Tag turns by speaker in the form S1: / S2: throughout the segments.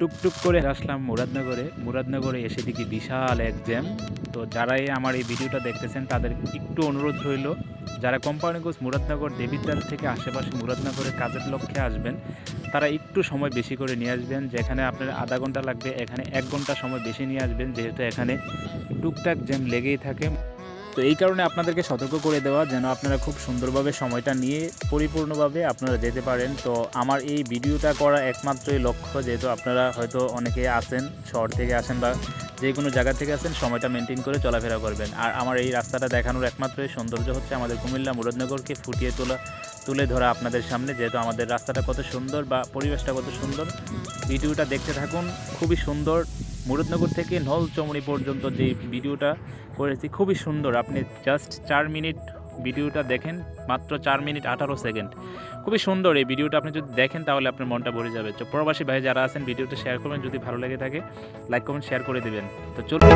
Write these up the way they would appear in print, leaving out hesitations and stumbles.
S1: টুকটুক করে আসলাম মুরাদনগরে এসে দেখি বিশাল এক জ্যাম। তো যারাই আমার এই ভিডিওটা দেখতেছেন তাদের একটু অনুরোধ রইল, যারা কোম্পানিগঞ্জ মুরাদনগর দেবিদ্বার থেকে আশেপাশে মুরাদনগরের কাজের লক্ষ্যে আসবেন তারা একটু সময় বেশি করে নিয়ে আসবেন। যেখানে আপনার আধা ঘন্টা লাগবে এখানে 1 ঘন্টা সময় বেশি নিয়ে আসবেন, যেহেতু এখানে টুকটাক জ্যাম লেগেই থাকে। তো এই কারণে আপনাদেরকে সতর্ক করে দেওয়া যেন আপনারা খুব সুন্দরভাবে সময়টা নিয়ে পরিপূর্ণভাবে আপনারা যেতে পারেন। তো আমার এই ভিডিওটা করা একমাত্রই লক্ষ্য, যেহেতু আপনারা হয়তো অনেকে আছেন শহর থেকে আসেন বা যে কোনো জায়গা থেকে আসেন, সময়টা মেনটেন করে চলাফেরা করবেন। আর আমার এই রাস্তাটা দেখানোর একমাত্রই সৌন্দর্য হচ্ছে আমাদের কুমিল্লা মুরাদনগরকে ফুটিয়ে তুলে ধরা আপনাদের সামনে, যেহেতু আমাদের রাস্তাটা কত সুন্দর বা পরিবেশটা কত সুন্দর। ভিডিওটা দেখতে থাকুন, খুবই সুন্দর। মুরাদনগর থেকে নলচমনি পর্যন্ত যে ভিডিওটা করেছি খুবই সুন্দর। আপনি জাস্ট 4 মিনিট ভিডিওটা দেখেন, মাত্র 4 মিনিট 18 সেকেন্ড। খুবই সুন্দর এই ভিডিওটা, আপনি যদি দেখেন তাহলে আপনার মনটা ভরে যাবে। তো প্রবাসী ভাই যারা আছেন ভিডিওটা শেয়ার করবেন, যদি ভালো লেগে থাকে লাইক কমেন্ট শেয়ার করে দেবেন। তো চলুন।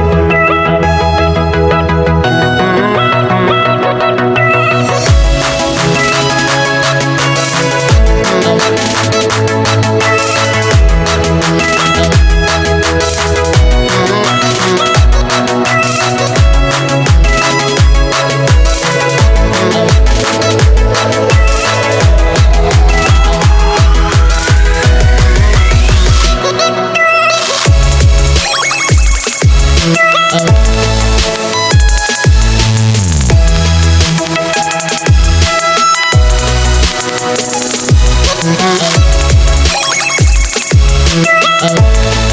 S2: Oh